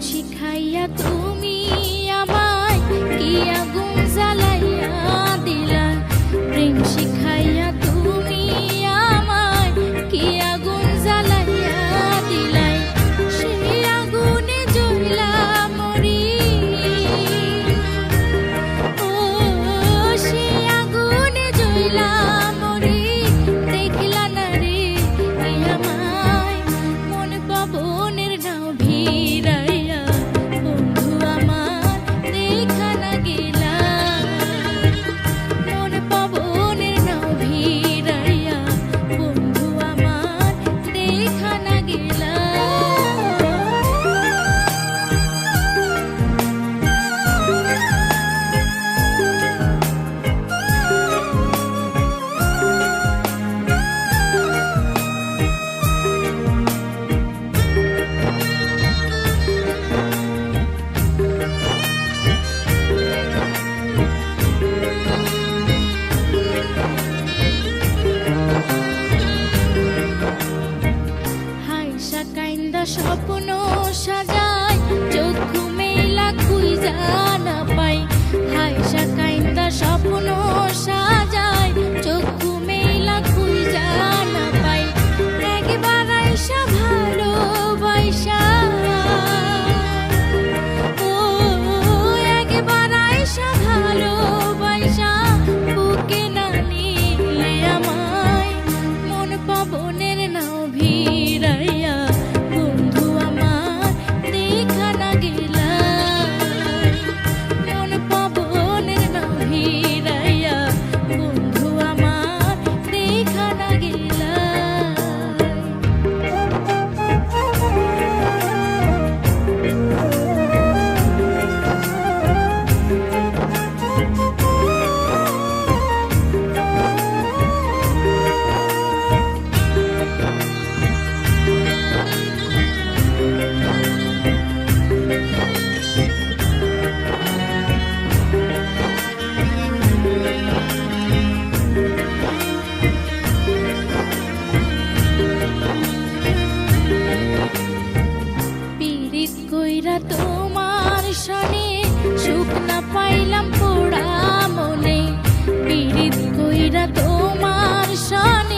শিখাইয়া তুমি আমায় কি আগুন জ্বালাইয়া দিলা। প্রেম শিখাইয়া তুমি আমায় কি আগুন জ্বালাইয়া দিলাই। সেই আগুনে জ্বলা মরি, ও সেই আগুনে জ্বলা মরি। দেখলা না রে আমায় মন পাবনের নাও ভিড়াইয়া, বন্ধু আমার দেখা না গেলা। মন পাবনের নাও ভিড়াইয়া, বন্ধু আমার দেখা না গেলা। কাইন্দা স্বপ্ন সাজাই, চক্ষু মেলা খুঁজা না পাই। হাইসা কাইন্দা স্বপ্ন সাজাই, চক্ষু মেলা খুঁজা না পাই। একবার আইসা ভালোবাসা, ও একবার আইসা ভালোবাসা, বুকে না নিলে আমায় মন পাবনের নাও ভিড়াইয়া, বন্ধু আমার দেখা না গেলা। মন পাবনের নাও ভিড়াইয়া, বন্ধু আমার দেখা না গেলা। পীড়িত কইরা তোমার সনে সুখ না পাইলাম পোড়া মনে। পীড়িত কইরা তোমার সনে